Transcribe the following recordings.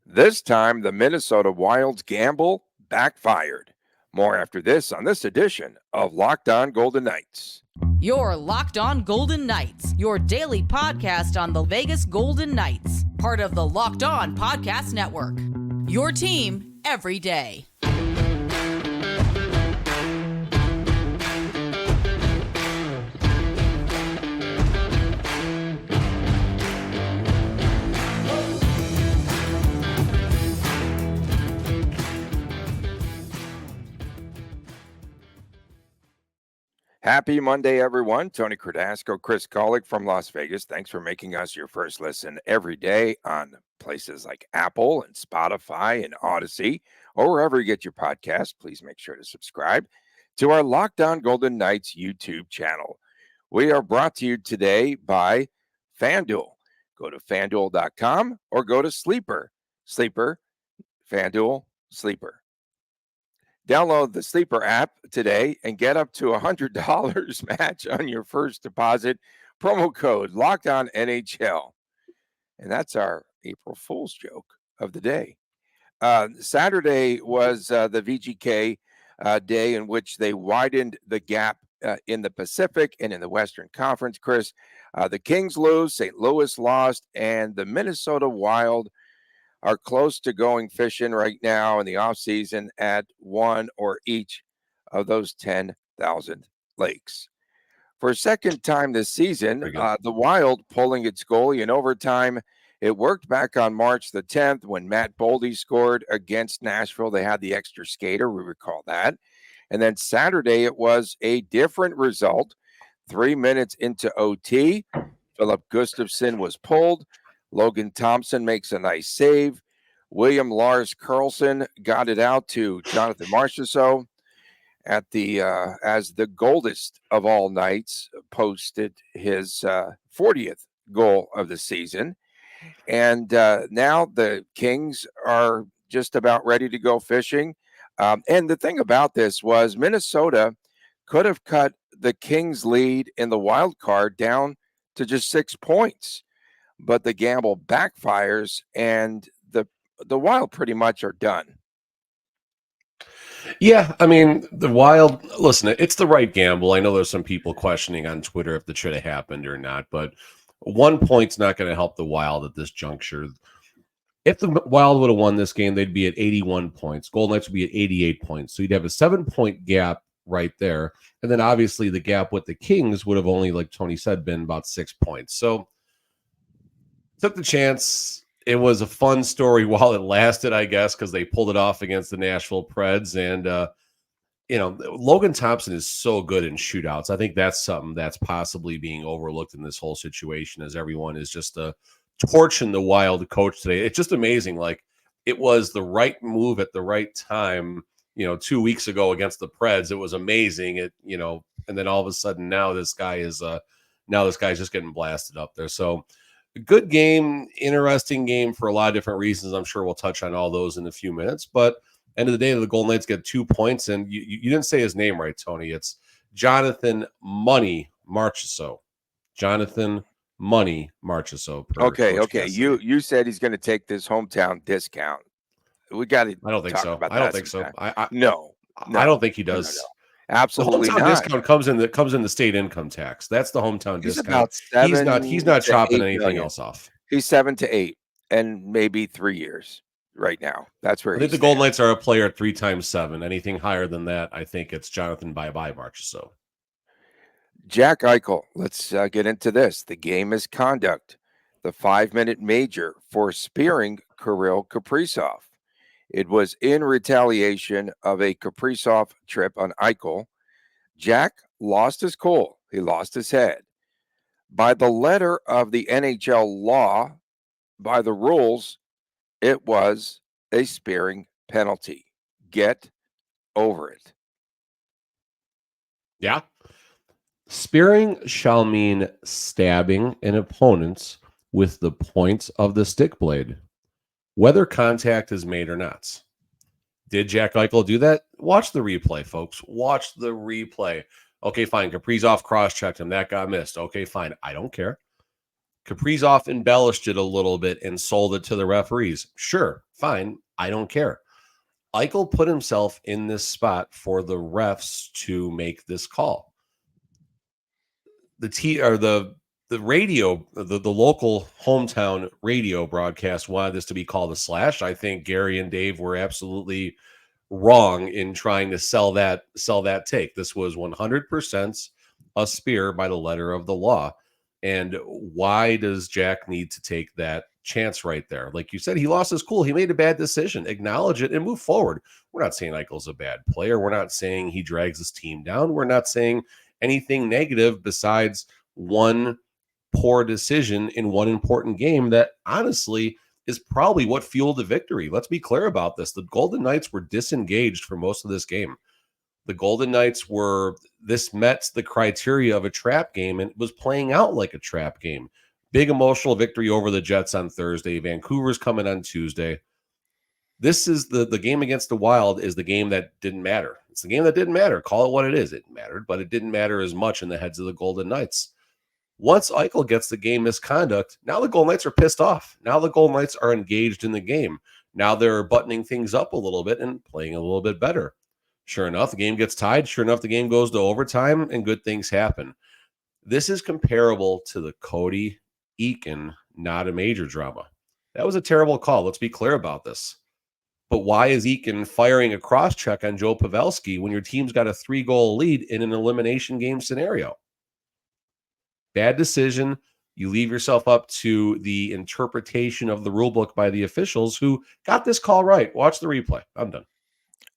This time, the Minnesota Wild's gamble backfired. More after this on this edition of Locked On Golden Knights. Your Locked On Golden Knights, your daily podcast on the Vegas Golden Knights, part of the Locked On Podcast Network. Your team every day. Happy Monday, everyone. Tony Cardasco, Chris Golick from Las Vegas. Thanks for making us your first listen every day on places like Apple and Spotify and Odyssey, or wherever you get your podcast. Please make sure to subscribe to our Locked On Golden Knights YouTube channel. We are brought to you today by FanDuel. Go to FanDuel.com or go to Sleeper. Sleeper, FanDuel, Sleeper. Download the Sleeper app today and get up to $100 match on your first deposit. Promo code Locked On NHL. And that's our April Fool's joke of the day. Saturday was the VGK day in which they widened the gap in the Pacific and in the Western Conference. Chris, the Kings lose, St. Louis lost, and the Minnesota Wild are close to going fishing right now in the offseason at one or each of those 10,000 lakes. For a second time this season, the Wild pulling its goalie in overtime. It worked back on March the 10th when Matt Boldy scored against Nashville. They had the extra skater. We recall that. And then Saturday, it was a different result. 3 minutes into OT, Philip Gustafsson was pulled. Logan Thompson makes a nice save. William Lars Karlsson got it out to Jonathan Marchessault at the as the goldest of all nights, posted his 40th goal of the season. And now the Kings are just about ready to go fishing. And the thing about this was Minnesota could have cut the Kings' lead in the wild card down to just 6 points. But the gamble backfires, and the Wild pretty much are done. Yeah, I mean, the Wild, listen, it's the right gamble. I know there's some people questioning on Twitter if it should have happened or not, but 1 point's not going to help the Wild at this juncture. If the Wild would have won this game, they'd be at 81 points. Golden Knights would be at 88 points. So you'd have a 7-point gap right there. And then obviously the gap with the Kings would have only, like Tony said, been about 6 points. So took the chance. It was a fun story while it lasted, I guess, because they pulled it off against the Nashville Preds. And, Logan Thompson is so good in shootouts. I think that's something that's possibly being overlooked in this whole situation, as everyone is just torching the Wild coach today. It's just amazing. Like, it was the right move at the right time, 2 weeks ago against the Preds. It was amazing. And then all of a sudden now this guy's just getting blasted up there. So, good game, interesting game for a lot of different reasons. I'm sure we'll touch on all those in a few minutes. But end of the day, the Golden Knights get 2 points. And you didn't say his name right, Tony. It's Jonathan Money Marchessault. Jonathan Money Marchessault. Okay. You said he's going to take this hometown discount. We got to. I don't think so. I don't think so. No, I don't think he does. No. Absolutely the hometown not. discount comes in the state income tax. That's the hometown discount. He's not chopping anything else off. He's 7 to 8 and maybe 3 years right now. That's where I think the Golden Knights are a player at 3 times 7. Anything higher than that, I think it's Jonathan bye-bye Marchessault. Jack Eichel, let's get into this. The game is conduct. The 5-minute major for spearing Kirill Kaprizov. It was in retaliation of a Kaprizov trip on Eichel. Jack lost his cool. He lost his head. By the letter of the NHL law, by the rules, it was a spearing penalty. Get over it. Yeah. Spearing shall mean stabbing an opponent with the points of the stick blade, whether contact is made or not. Did Jack Eichel do that? Watch the replay, folks. Watch the replay. Okay, fine. Kaprizov cross-checked him. That got missed. Okay, fine. I don't care. Kaprizov embellished it a little bit and sold it to the referees. Sure, fine. I don't care. Eichel put himself in this spot for the refs to make this call. The radio, the local hometown radio broadcast wanted this to be called a slash. I think Gary and Dave were absolutely wrong in trying to sell that take. This was 100% a spear by the letter of the law. And why does Jack need to take that chance right there? Like you said, he lost his cool. He made a bad decision. Acknowledge it and move forward. We're not saying Eichel's a bad player. We're not saying he drags his team down. We're not saying anything negative besides one poor decision in one important game that honestly is probably what fueled the victory. Let's be clear about this. The Golden Knights were disengaged for most of this game. The Golden Knights this met the criteria of a trap game and was playing out like a trap game. Big emotional victory over the Jets on Thursday. Vancouver's coming on Tuesday. This is the game against the Wild is the game that didn't matter. It's the game that didn't matter. Call it what it is. It mattered, but it didn't matter as much in the heads of the Golden Knights. Once Eichel gets the game misconduct, now the Golden Knights are pissed off. Now the Golden Knights are engaged in the game. Now they're buttoning things up a little bit and playing a little bit better. Sure enough, the game gets tied. Sure enough, the game goes to overtime and good things happen. This is comparable to the Cody Eakin, not a major drama. That was a terrible call. Let's be clear about this. But why is Eakin firing a cross-check on Joe Pavelski when your team's got a 3-goal lead in an elimination game scenario? Bad decision. You leave yourself up to the interpretation of the rule book by the officials who got this call right. Watch the replay. I'm done.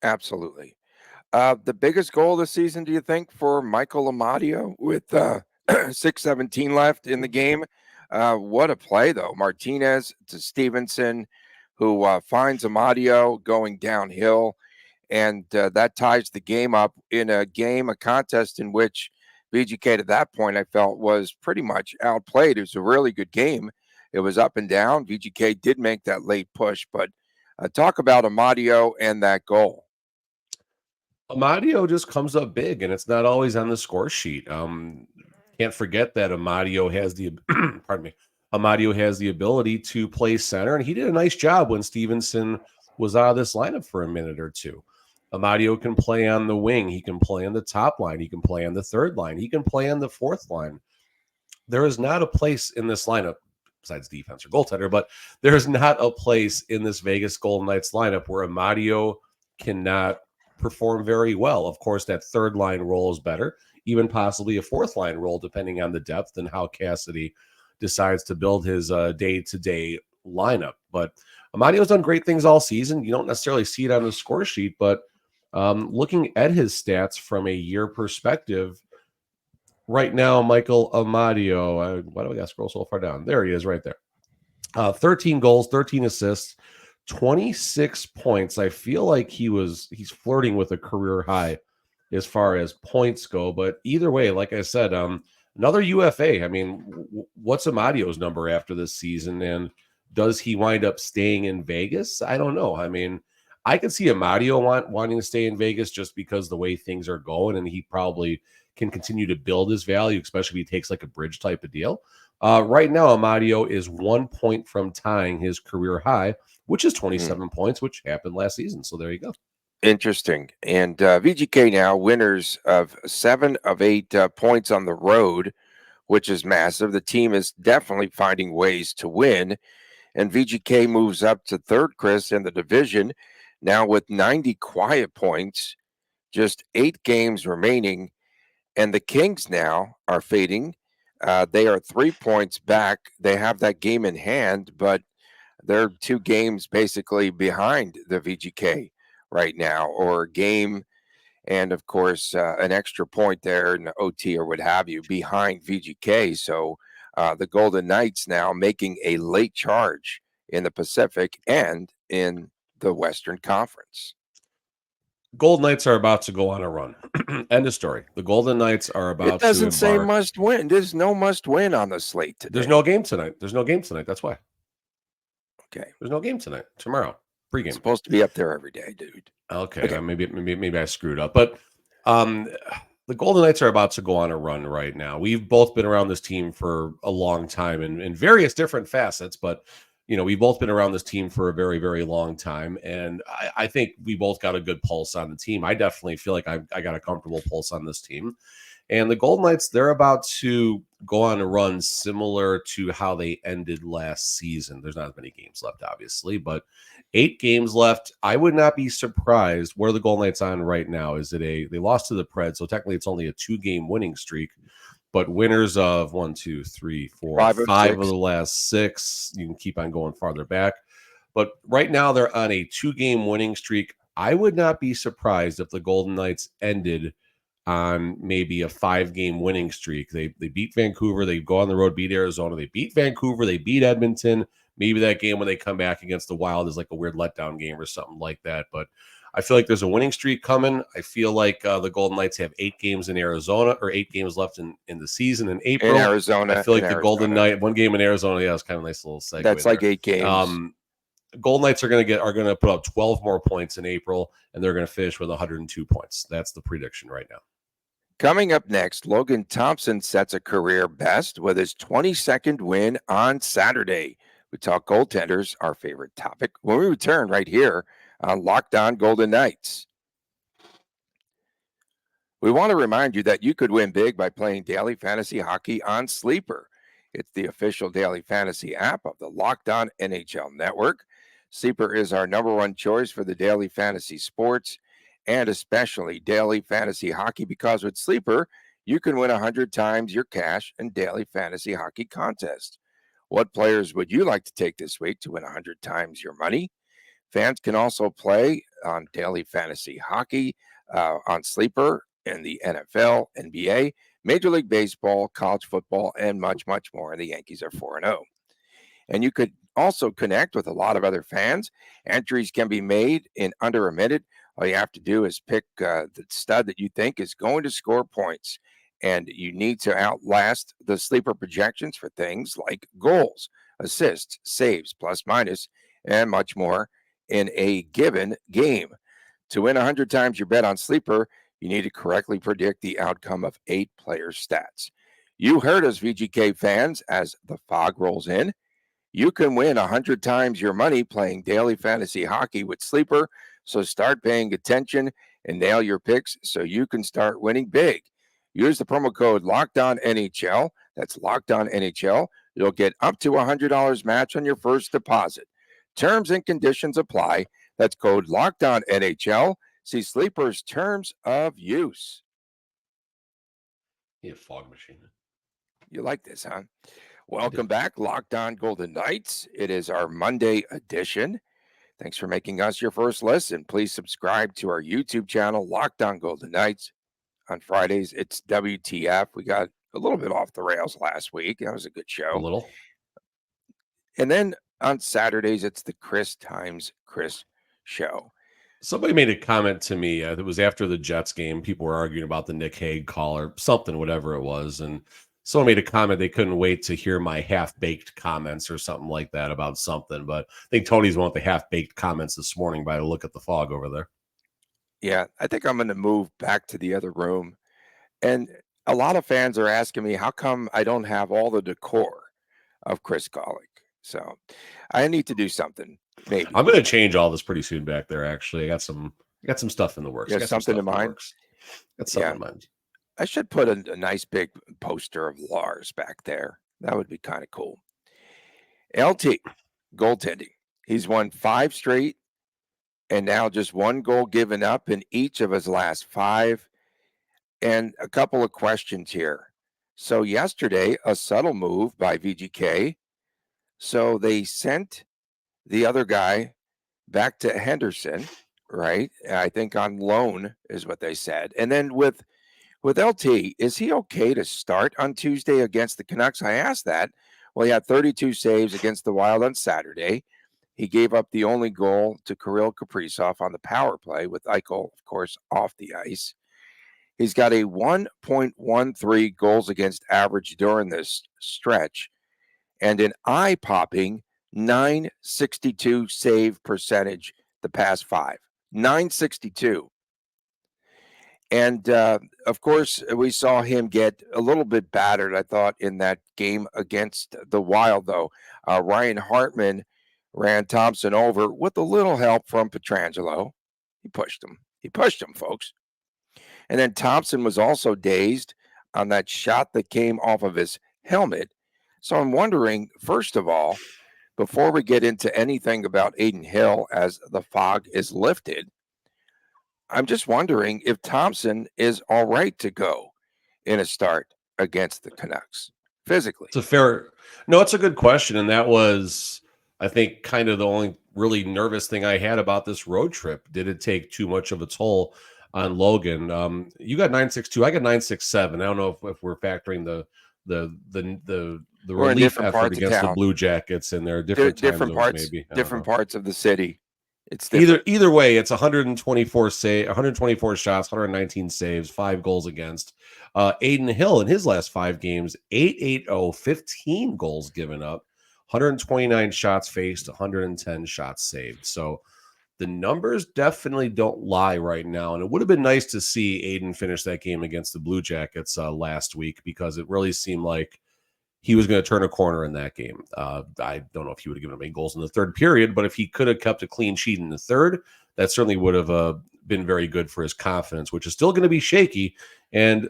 Absolutely. The biggest goal of the season, do you think, for Michael Amadio with 6:17 left in the game? What a play, though. Martinez to Stevenson, who finds Amadio going downhill, and that ties the game up in a contest in which VGK at that point I felt was pretty much outplayed. It was a really good game. It was up and down. VGK did make that late push, but talk about Amadio and that goal. Amadio just comes up big, and it's not always on the score sheet. Can't forget that Amadio has the pardon me. Amadio has the ability to play center, and he did a nice job when Stevenson was out of this lineup for a minute or two. Amadio can play on the wing. He can play on the top line. He can play on the third line. He can play on the fourth line. There is not a place in this lineup, besides defense or goaltender, but there is not a place in this Vegas Golden Knights lineup where Amadio cannot perform very well. Of course, that third line role is better, even possibly a fourth line role, depending on the depth and how Cassidy decides to build his day-to-day lineup. But Amadio's done great things all season. You don't necessarily see it on the score sheet, but looking at his stats from a year perspective, right now, Michael Amadio, why do we got to scroll so far down? There he is right there. 13 goals, 13 assists, 26 points. I feel like he's flirting with a career high as far as points go. But either way, like I said, another UFA. I mean, what's Amadio's number after this season? And does he wind up staying in Vegas? I don't know. I mean, I could see Amadio wanting to stay in Vegas just because the way things are going, and he probably can continue to build his value, especially if he takes like a bridge type of deal. Right now, Amadio is 1 point from tying his career high, which is 27 points, which happened last season. So there you go. Interesting. And VGK now winners of 7 of 8 points on the road, which is massive. The team is definitely finding ways to win. And VGK moves up to third, Chris, in the division, now with 90 quiet points, just 8 games remaining. And the Kings now are fading. They are 3 points back. They have that game in hand, but they're 2 games basically behind the VGK right now, or a game and, of course, an extra point there in the OT or what have you behind VGK. So the Golden Knights now making a late charge in the Pacific and in the Western Conference. Golden Knights are about to go on a run. End of story. The Golden Knights are about to It doesn't say must win. There's no must win on the slate today. There's no game tonight. That's why. Okay. There's no game tonight. Tomorrow. Pregame. It's supposed to be up there every day, dude. Okay. Maybe I screwed up. But the Golden Knights are about to go on a run right now. We've both been around this team for a long time in various different facets, but we've both been around this team for a very, very long time. And I think we both got a good pulse on the team. I definitely feel like I got a comfortable pulse on this team. And the Golden Knights, they're about to go on a run similar to how they ended last season. There's not as many games left, obviously, but 8 games left. I would not be surprised. Where the Golden Knights on right now? Is it they lost to the Preds, so technically it's only a 2-game winning streak, but winners of 1, 2, 3, 4, 5 of the last 6. You can keep on going farther back. But right now they're on a 2-game winning streak. I would not be surprised if the Golden Knights ended on maybe a 5-game winning streak. They beat Vancouver. They go on the road, beat Arizona. They beat Vancouver. They beat Edmonton. Maybe that game when they come back against the Wild is like a weird letdown game or something like that. But I feel like there's a winning streak coming. I feel like the Golden Knights have 8 games in Arizona, or 8 games left in the season in April. In Arizona. I feel like the Golden Knights, 1 game in Arizona. Yeah, it's kind of a nice little segue. That's there. like 8 games. Golden Knights are going to put up 12 more points in April, and they're going to finish with 102 points. That's the prediction right now. Coming up next, Logan Thompson sets a career best with his 22nd win on Saturday. We talk goaltenders, our favorite topic, when we return right here on Locked On Golden Knights. We want to remind you that you could win big by playing daily fantasy hockey on Sleeper. It's the official daily fantasy app of the Locked On NHL Network. Sleeper is our #1 choice for the daily fantasy sports, and especially daily fantasy hockey, because with Sleeper, you can win 100 times your cash in daily fantasy hockey contests. What players would you like to take this week to win 100 times your money? Fans can also play on daily fantasy hockey on Sleeper in the NFL, NBA, Major League Baseball, college football, and much, much more. And the Yankees are 4-0. And you could also connect with a lot of other fans. Entries can be made in under a minute. All you have to do is pick the stud that you think is going to score points. And you need to outlast the Sleeper projections for things like goals, assists, saves, plus minus, and much more in a given game. To win 100 times your bet on Sleeper, you need to correctly predict the outcome of 8 player stats. You heard us, VGK fans, as the fog rolls in. You can win 100 times your money playing daily fantasy hockey with Sleeper. So start paying attention and nail your picks so you can start winning big. Use the promo code LOCKEDONNHL. That's LOCKEDONNHL. You'll get up to $100 match on your first deposit. Terms and conditions apply. That's code LOCKEDONNHL. See Sleeper's terms of use. Yeah, fog machine. You like this, huh? Welcome back, Locked On Golden Knights. It is our Monday edition. Thanks for making us your first listen. Please subscribe to our YouTube channel, Locked On Golden Knights. On Fridays, it's WTF. We got a little bit off the rails last week. That was a good show. A little. And then on Saturdays, it's the Chris times Chris show. Somebody made a comment to me. It was after the Jets game. People were arguing about the Nick Hague call or something, whatever it was. And someone made a comment. They couldn't wait to hear my half-baked comments or something like that about something. But I think Tony's one of the half-baked comments this morning by a look at the fog over there. Yeah, I think I'm going to move back to the other room. And a lot of fans are asking me, how come I don't have all the decor of Chris Golick? So I need to do something. Maybe I'm going to change all this pretty soon back there. Actually, I got some stuff in the works. You got something in mind? Got something in mind. I should put a nice big poster of Lars back there. That would be kind of cool. LT, goaltending. He's won 5 straight and now just 1 goal given up in each of his last 5. And a couple of questions here. So yesterday, a subtle move by VGK. So they sent the other guy back to Henderson, right? I think on loan is what they said. And then with LT, is he okay to start on Tuesday against the Canucks? I asked that. Well, he had 32 saves against the Wild on Saturday. He gave up the only goal to Kirill Kaprizov on the power play with Eichel, of course, off the ice. He's got a 1.13 goals against average during this stretch and an eye-popping 962 save percentage the past 5. 962. And of course, we saw him get a little bit battered, I thought, in that game against the Wild, though. Ryan Hartman ran Thompson over with a little help from Pietrangelo. He pushed him. He pushed him, folks. And then Thompson was also dazed on that shot that came off of his helmet. So I'm wondering, first of all, before we get into anything about Adin Hill as the fog is lifted, I'm just wondering if Thompson is all right to go in a start against the Canucks physically. It's a good question. And that was, I think, kind of the only really nervous thing I had about this road trip. Did it take too much of a toll on Logan? You got 9.62. I got 9.67. I don't know if we're factoring the relief effort against the Blue Jackets in there. Different parts, maybe. Different parts of the city. It's either way, it's 124 shots, 119 saves, 5 goals against. Adin Hill in his last 5 games, 8-8-0, 15 goals given up, 129 shots faced, 110 shots saved. So the numbers definitely don't lie right now. And it would have been nice to see Adin finish that game against the Blue Jackets last week, because it really seemed like he was going to turn a corner in that game. I don't know if he would have given up 8 goals in the third period, but if he could have kept a clean sheet in the third, that certainly would have been very good for his confidence, which is still going to be shaky. And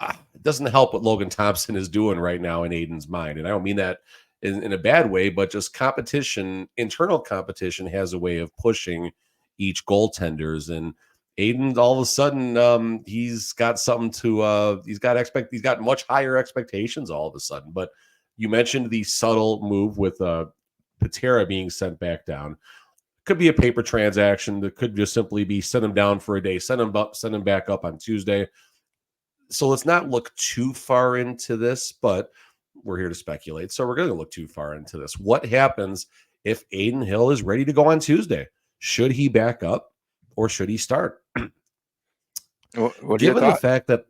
it doesn't help what Logan Thompson is doing right now in Adin's mind. And I don't mean that in a bad way, but just competition, internal competition has a way of pushing each goaltenders. And Adin, all of a sudden, he's got something to. He's got much higher expectations all of a sudden. But you mentioned the subtle move with Patera being sent back down. Could be a paper transaction. That could just simply be send him down for a day, send him back up on Tuesday. So let's not look too far into this, but we're here to speculate. So we're going to look too far into this. What happens if Adin Hill is ready to go on Tuesday? Should he back up or should he start? Given the fact that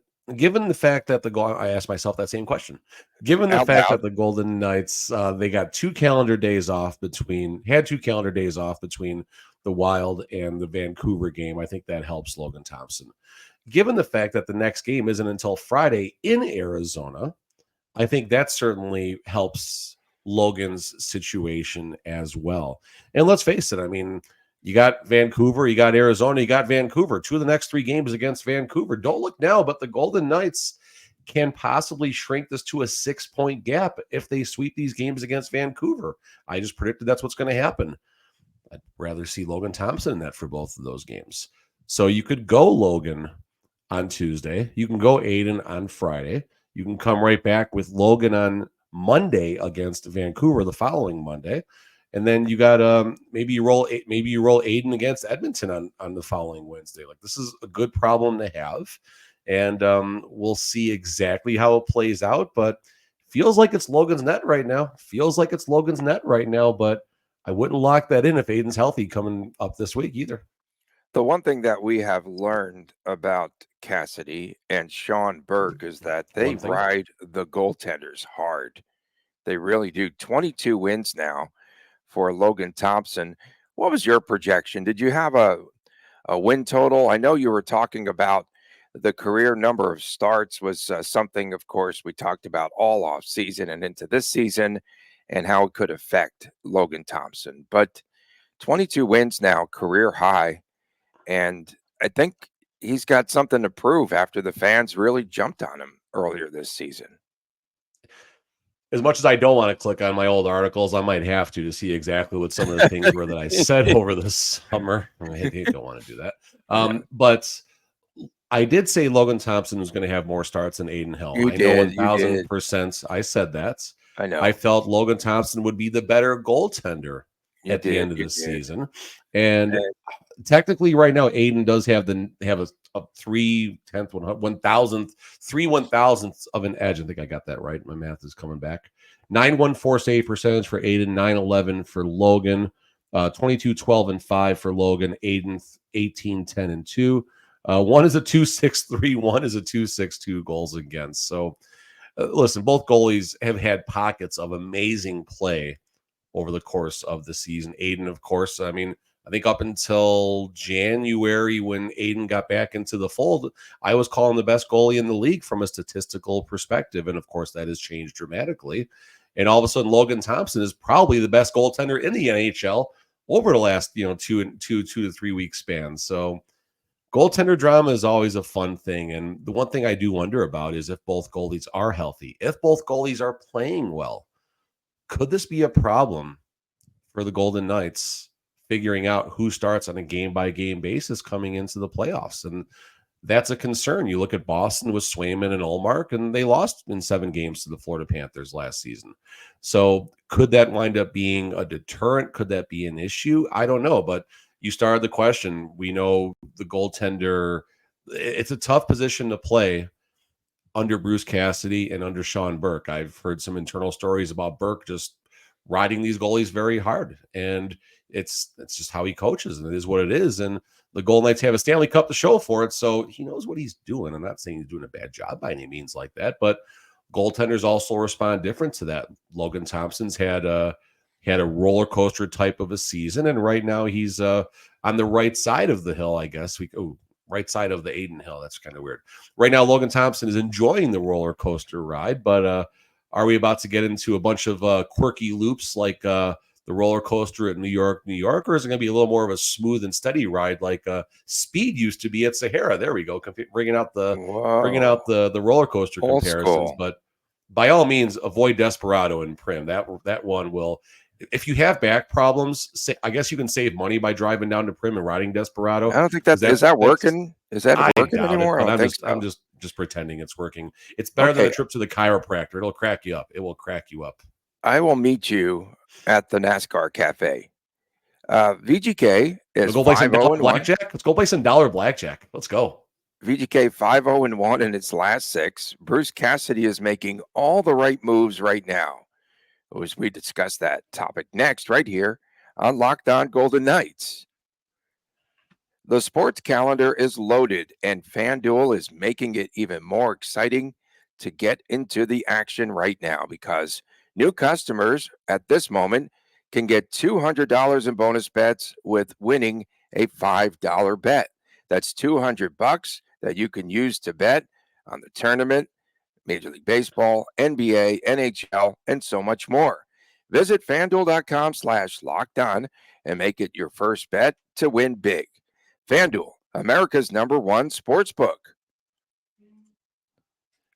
I asked myself that same question. Given the fact that the Golden Knights, they got 2 calendar days off between the Wild and the Vancouver game, I think that helps Logan Thompson. Given the fact that the next game isn't until Friday in Arizona, I think that certainly helps Logan's situation as well. And let's face it, I mean, you got Vancouver, you got Arizona, you got Vancouver. 2 of the next 3 games against Vancouver. Don't look now, but the Golden Knights can possibly shrink this to a 6-point gap if they sweep these games against Vancouver. I just predicted that's what's going to happen. I'd rather see Logan Thompson in that for both of those games. So you could go Logan on Tuesday. You can go Adin on Friday. You can come right back with Logan on Monday against Vancouver the following Monday. And then you got maybe you roll Adin against Edmonton on the following Wednesday. Like, this is a good problem to have, and we'll see exactly how it plays out. But feels like it's Logan's net right now. But I wouldn't lock that in if Adin's healthy coming up this week either. The one thing that we have learned about Cassidy and Sean Burke is that they ride the goaltenders hard. They really do. 22 wins now for Logan Thompson. What was your projection? Did you have a win total? I know you were talking about the career number of starts was something, of course, we talked about all off season and into this season and how it could affect Logan Thompson. But 22 wins now, career high. And I think he's got something to prove after the fans really jumped on him earlier this season. As much as I don't want to click on my old articles, I might have to see exactly what some of the things were that I said over the summer. I don't want to do that. But I did say Logan Thompson was going to have more starts than Adin Hill. I know 1,000% I said that. I know. I felt Logan Thompson would be the better goaltender at the end of the season. And technically right now, Adin does have a 3/1,000th of an edge. I think I got that right. My math is coming back. 914 save percentage for Adin, 911 for Logan, 22-12-5 for Logan, Adin 18-10-2. One is a 2.63, one is a 2.62 goals against. So listen, both goalies have had pockets of amazing play over the course of the season. Adin, of course, I mean, I think up until January when Adin got back into the fold, I was calling the best goalie in the league from a statistical perspective. And of course, that has changed dramatically. And all of a sudden, Logan Thompson is probably the best goaltender in the NHL over the last, 2 to 3 week span. So goaltender drama is always a fun thing. And the one thing I do wonder about is if both goalies are healthy, if both goalies are playing well, could this be a problem for the Golden Knights figuring out who starts on a game by game basis coming into the playoffs? And that's a concern. You look at Boston with Swayman and Ullmark, and they lost in 7 games to the Florida Panthers last season. So could that wind up being a deterrent? Could that be an issue? I don't know, but you started the question. We know the goaltender, it's a tough position to play under Bruce Cassidy and under Sean Burke. I've heard some internal stories about Burke just riding these goalies very hard, and it's just how he coaches, and it is what it is. And the Golden Knights have a Stanley Cup to show for it, so he knows what he's doing. I'm not saying he's doing a bad job by any means like that, but goaltenders also respond different to that. Logan Thompson's had a roller coaster type of a season, and right now he's on the right side of the hill, I guess. Right side of the Adin Hill. That's kind of weird. Right now, Logan Thompson is enjoying the roller coaster ride, but are we about to get into a bunch of quirky loops like the roller coaster at New York, or is it going to be a little more of a smooth and steady ride like Speed used to be at Sahara? There we go, bringing out the roller coaster Old comparisons. school. But by all means, avoid Desperado and Prim. That one will. If you have back problems, I guess you can save money by driving down to Prim and riding Desperado. I don't think is that working? Is that working anymore? But I don't think I'm so. just pretending it's working. It's better than a trip to the chiropractor. It'll crack you up. It will crack you up. I will meet you at the NASCAR Cafe. VGK is 5-0-1. Blackjack. Let's go play some dollar blackjack. Let's go. VGK 5-0-1 in its last 6. Bruce Cassidy is making all the right moves right now. As we discuss that topic next, right here on Locked On Golden Knights. The sports calendar is loaded, and FanDuel is making it even more exciting to get into the action right now because new customers at this moment can get $200 in bonus bets with winning a $5 bet. That's $200 that you can use to bet on the tournament, Major League Baseball, NBA, NHL, and so much more. Visit FanDuel.com/lockedon and make it your first bet to win big. FanDuel, America's #1 sportsbook.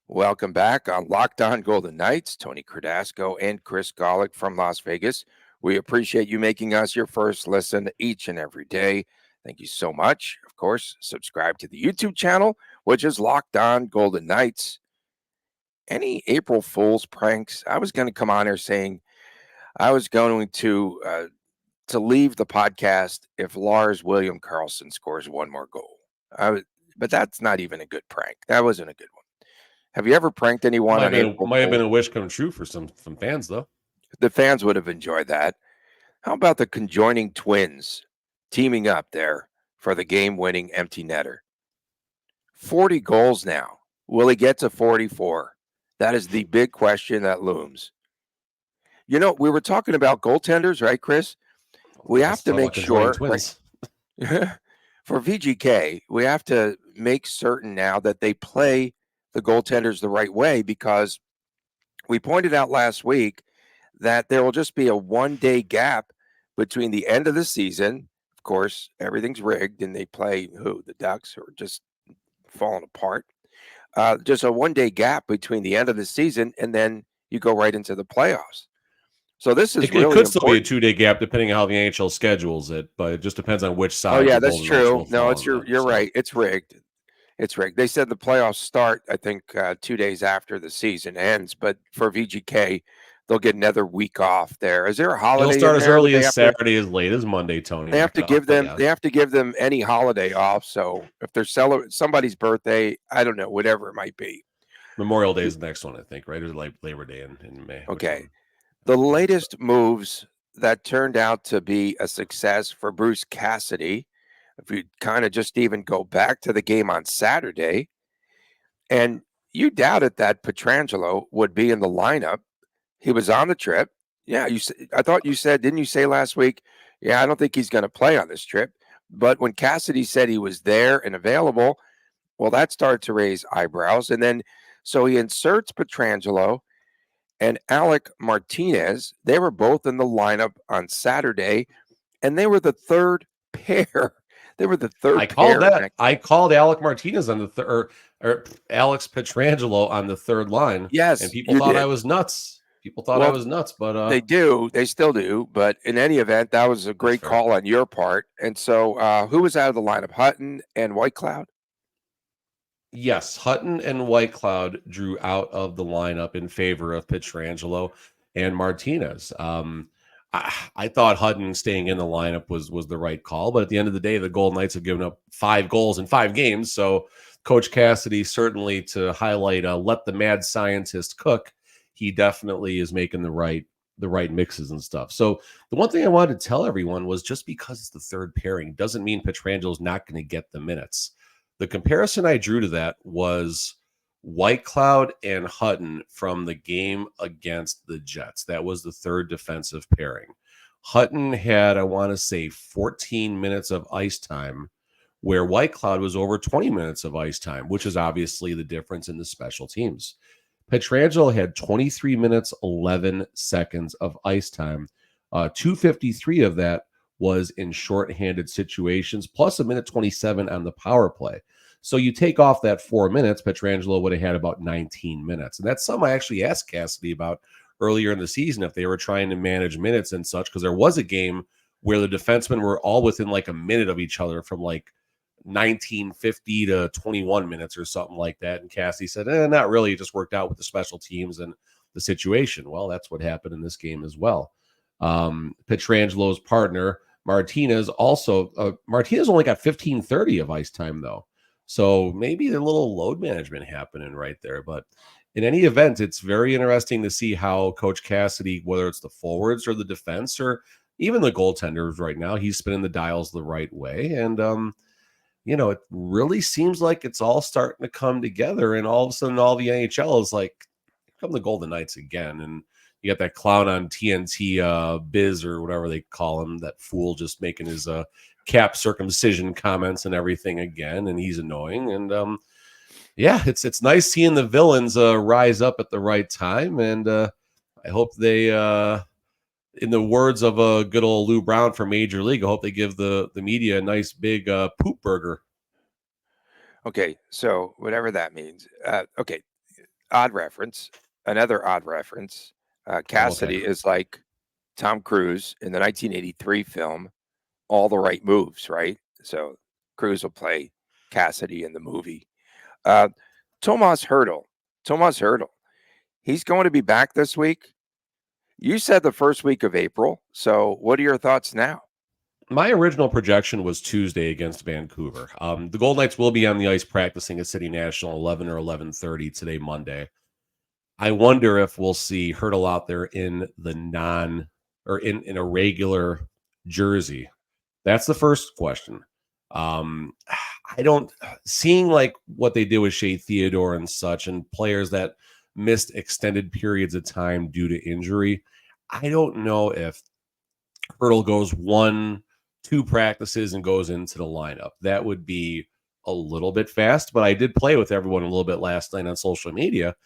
Welcome back on Locked On Golden Knights. Tony Cardasco and Chris Golick from Las Vegas. We appreciate you making us your first listen each and every day. Thank you so much. Of course, subscribe to the YouTube channel, which is Locked On Golden Knights. Any April Fool's pranks? I was going to come on here saying I was going to leave the podcast if Lars William Karlsson scores one more goal. But that's not even a good prank. That wasn't a good one. Have you ever pranked anyone on April Fool's? Might have been a wish come true for some fans, though. The fans would have enjoyed that. How about the conjoining twins teaming up there for the game-winning empty netter? 40 goals now. Will he get to 44? That is the big question that looms. You know, we were talking about goaltenders, right, Chris? We have to make sure for VGK, we have to make certain now that they play the goaltenders the right way, because we pointed out last week that there will just be a one-day gap between the end of the season. Of course, everything's rigged, and they play the Ducks, who are just falling apart. Just a one-day gap between the end of the season, and then you go right into the playoffs. So this is really important. Still be a 2-day gap depending on how the NHL schedules it, but it just depends on which side. Oh yeah, that's true. No, you're right. It's rigged. It's rigged. They said the playoffs start, I think, 2 days after the season ends, but for VGK, they'll get another week off there. Is there a holiday? They'll start as early as Saturday, as late as Monday, Tony. They have to give them. They have to give them any holiday off. So if they're celebrating somebody's birthday, I don't know, whatever it might be. Memorial Day is the next one, I think, right? Or like Labor Day in May. Okay. The latest moves that turned out to be a success for Bruce Cassidy, if you kind of just even go back to the game on Saturday, and you doubted that Pietrangelo would be in the lineup. He was on the trip. Yeah, I thought you said, didn't you say last week Yeah, I don't think he's going to play on this trip. But when Cassidy said he was there and available, well, that started to raise eyebrows. And then so he inserts Petrangelo and Alec Martinez. They were both in the lineup on Saturday, and they were the third pair. They were the third I called pair. that. I called Alec Martinez on the third, or Alex Petrangelo on the third line, and Yes, people you thought I did. was nuts. People thought I Well, was nuts, but they do. They still do. But in any event, that was a that's great fair. call on your part. And so, who was out of the lineup? Hutton and Whitecloud? Yes, Hutton and Whitecloud drew out of the lineup in favor of Pietrangelo and Martinez. I thought Hutton staying in the lineup was the right call, but at the end of the day, the Golden Knights have given up 5 goals in 5 games. So Coach Cassidy, certainly to highlight, let the mad scientist cook. He definitely is making the right mixes and stuff. So the one thing I wanted to tell everyone was just because it's the third pairing doesn't mean Pietrangelo is not going to get the minutes. The comparison I drew to that was Whitecloud and Hutton from the game against the Jets. That was the third defensive pairing. Hutton had, I want to say, 14 minutes of ice time, where Whitecloud was over 20 minutes of ice time, which is obviously the difference in the special teams. Pietrangelo had 23 minutes, 11 seconds of ice time. 253 of that was in shorthanded situations, plus a minute 27 on the power play. So you take off that 4 minutes, Pietrangelo would have had about 19 minutes. And that's something I actually asked Cassidy about earlier in the season, if they were trying to manage minutes and such, because there was a game where the defensemen were all within like a minute of each other from like 1950 to 21 minutes or something like that. And Cassidy said, not really. It just worked out with the special teams and the situation. Well, that's what happened in this game as well. Pietrangelo's partner, Martinez, Martinez only got 15:30 of ice time, though. So maybe a little load management happening right there. But in any event, it's very interesting to see how Coach Cassidy, whether it's the forwards or the defense or even the goaltenders right now, he's spinning the dials the right way. And, it really seems like it's all starting to come together. And all of a sudden, all the NHL is like, here come the Golden Knights again. And you got that clown on TNT, Biz or whatever they call him, that fool just making his cap circumcision comments and everything again, and he's annoying. And it's nice seeing the villains rise up at the right time, and I hope they, in the words of a good old Lou Brown from Major League, I hope they give the media a nice big poop burger. Okay, so whatever that means. Okay, odd reference. Another odd reference. Okay. Cassidy is like Tom Cruise in the 1983 film All the Right Moves, right? So Cruise will play Cassidy in the movie. Uh, Tomas Hertl. Tomas Hertl. He's going to be back this week. You said the first week of April. So what are your thoughts now? My original projection was Tuesday against Vancouver. The Golden Knights will be on the ice practicing at City National 11 or 11:30 today, Monday. I wonder if we'll see Hertl out there in the in a regular jersey. That's the first question. I don't seeing like what they did with Shea Theodore and such, and players that missed extended periods of time due to injury. I don't know if Hertl goes 1-2 practices and goes into the lineup. That would be a little bit fast, but I did play with everyone a little bit last night on social media.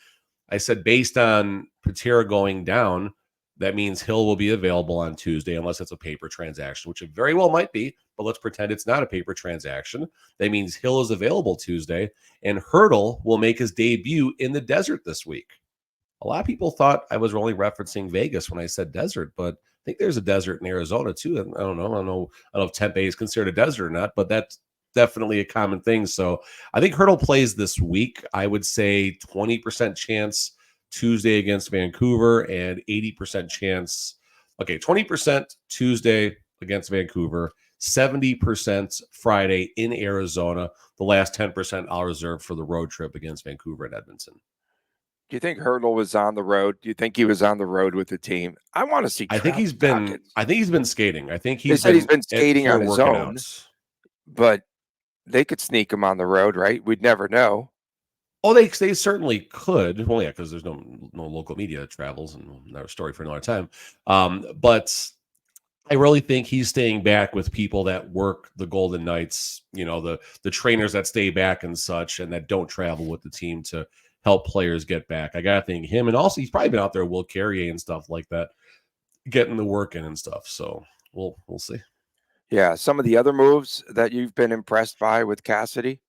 I said, based on Patera going down, that means Hill will be available on Tuesday unless it's a paper transaction, which it very well might be, but let's pretend it's not a paper transaction. That means Hill is available Tuesday, and Hertl will make his debut in the desert this week. A lot of people thought I was only referencing Vegas when I said desert, but I think there's a desert in Arizona too. I don't know if Tempe is considered a desert or not, but that's definitely a common thing. So I think Hertl plays this week. I would say 20% chance Tuesday against Vancouver and 80% chance. Okay, 20% Tuesday against Vancouver, 70% Friday in Arizona. The last 10% I'll reserve for the road trip against Vancouver and Edmonton. Do you think Hertl was on the road? Do you think he was on the road with the team? I want to see Travis Dawkins. I think he's been skating. I think They said he's been at skating for on his working own, outs. but they could sneak him on the road, right? We'd never know. Oh, they certainly could. Well, yeah, because there's no local media that travels, and another story for another time. But I really think he's staying back with people that work the Golden Knights, the trainers that stay back and such, and that don't travel with the team to help players get back. I got to think him. And also, he's probably been out there, Will Carrier and stuff like that, getting the work in and stuff. So we'll see. Yeah. Some of the other moves that you've been impressed by with Cassidy,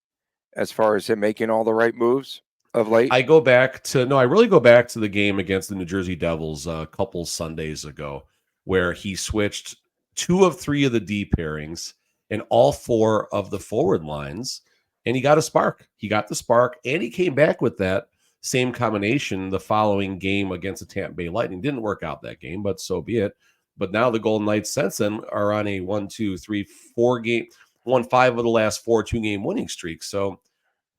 as far as him making all the right moves of late? I really go back to the game against the New Jersey Devils a couple Sundays ago, where he switched 2 of 3 of the D pairings and all 4 of the forward lines, and he got a spark. He got the spark, and he came back with that same combination the following game against the Tampa Bay Lightning. Didn't work out that game, but so be it. But now the Golden Knights since then are on a 1, 2, 3, 4 game, won 5 of the last 4 2-game winning streak. So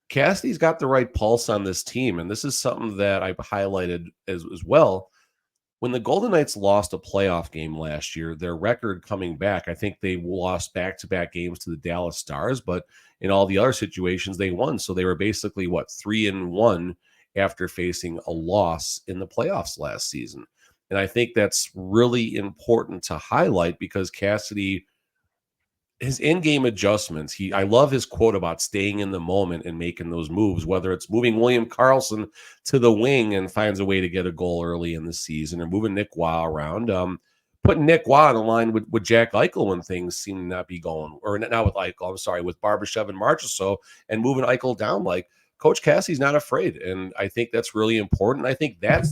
Cassidy's got the right pulse on this team, and this is something that I've highlighted as well. When the Golden Knights lost a playoff game last year, their record coming back, I think they lost back-to-back games to the Dallas Stars, but in all the other situations, they won. So they were basically, 3-1 after facing a loss in the playoffs last season. And I think that's really important to highlight because Cassidy, his in-game adjustments, I love his quote about staying in the moment and making those moves, whether it's moving William Karlsson to the wing and finds a way to get a goal early in the season, or moving Nick Waugh around, putting Nick Waugh on the line with Jack Eichel when things seem to not be going, or not with Eichel, I'm sorry, with Barbashev and Marchessault, and moving Eichel down. Like, Coach Cassidy's not afraid, and I think that's really important. I think that's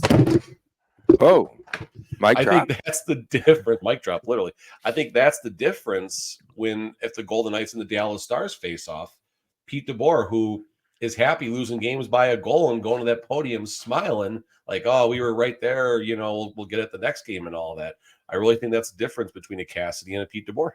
mic drop. think that's the difference. Mic drop, literally. I think that's the difference if the Golden Knights and the Dallas Stars face off. Pete DeBoer, who is happy losing games by a goal and going to that podium smiling like, oh, we were right there, we'll get it the next game and all that. I really think that's the difference between a Cassidy and a Pete DeBoer.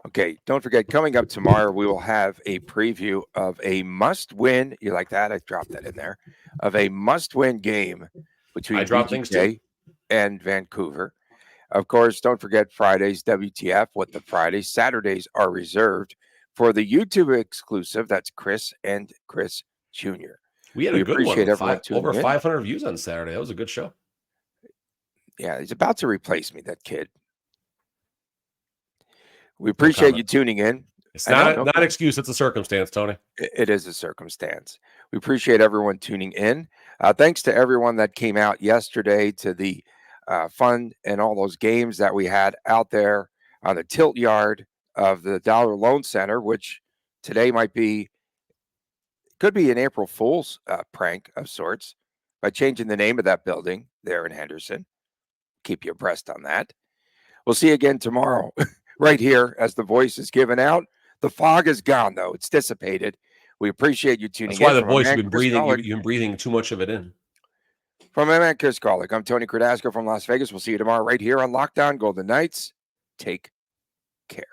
Okay, don't forget, coming up tomorrow, we will have a preview of a must-win. You like that? I dropped that in there. Of a must-win game between VGK and Vancouver. Of course, don't forget Friday's WTF, What the Fridays. Saturdays are reserved for the YouTube exclusive. That's Chris and Chris Jr. We had a good one. Over 500 views on Saturday. That was a good show. Yeah, he's about to replace me, that kid. We appreciate you tuning in. It's not an excuse. It's a circumstance, Tony. It is a circumstance. We appreciate everyone tuning in. Thanks to everyone that came out yesterday to the fun and all those games that we had out there on the tilt yard of the Dollar Loan Center, which today could be an April Fool's prank of sorts by changing the name of that building there in Henderson. Keep you abreast on that. We'll see you again tomorrow right here as the voice is given out. The fog is gone, though. It's dissipated. We appreciate you tuning in. That's why the voice, you've been breathing too much of it in. From my man, Chris Garlick, I'm Tony Cardasco from Las Vegas. We'll see you tomorrow right here on Lockdown Golden Knights. Take care.